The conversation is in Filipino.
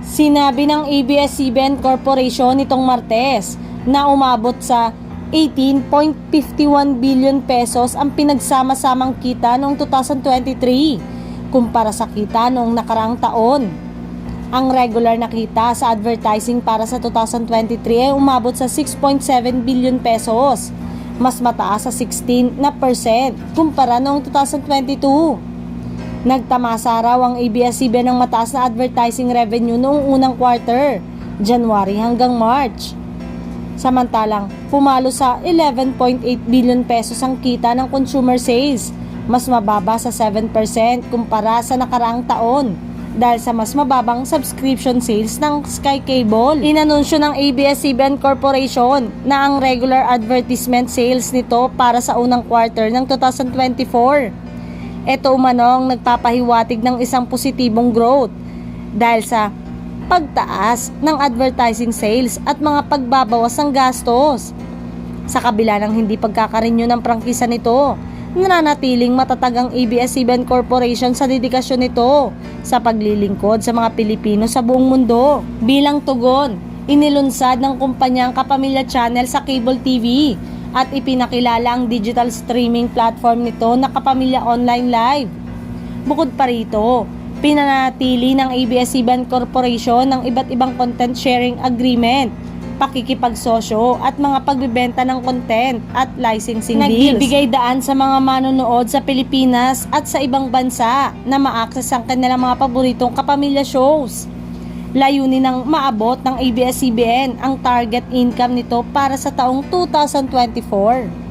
Sinabi ng ABS-CBN Corporation nitong Martes na umabot sa 18.51 billion pesos ang pinagsama-samang kita noong 2023 kumpara sa kita noong nakaraang taon. Ang regular na kita sa advertising para sa 2023 ay umabot sa 6.7 billion pesos, mas mataas sa 16% kumpara noong 2022. Nagtamasa raw ang ABS-CBN ng mataas na advertising revenue noong unang quarter, January hanggang March. Samantalang, pumalo sa 11.8 billion pesos ang kita ng consumer sales, mas mababa sa 7% kumpara sa nakaraang taon dahil sa mas mababang subscription sales ng Sky Cable. Inanunsyo ng ABS-CBN Corporation na ang regular advertisement sales nito para sa unang quarter ng 2024. Ito umanong nagpapahiwatig ng isang positibong growth dahil sa pagtaas ng advertising sales at mga pagbabawas ng gastos. Sa kabila ng hindi pagkakarenyo ng prangkisa nito, nananatiling matatag ang ABS-CBN Corporation sa dedikasyon nito sa paglilingkod sa mga Pilipino sa buong mundo. Bilang tugon, inilunsad ng kumpanya ang Kapamilya Channel sa cable TV at ipinakilala ang digital streaming platform nito na Kapamilya Online Live. Bukod pa rito, pinanatili ng ABS-CBN Corporation ng iba't ibang content sharing agreement, pakikipagsosyo at mga pagbibenta ng content at licensing deals. Nagbibigay daan sa mga manonood sa Pilipinas at sa ibang bansa na ma-access ang kanilang mga paboritong kapamilya shows. Layunin ng maabot ng ABS-CBN ang target income nito para sa taong 2024.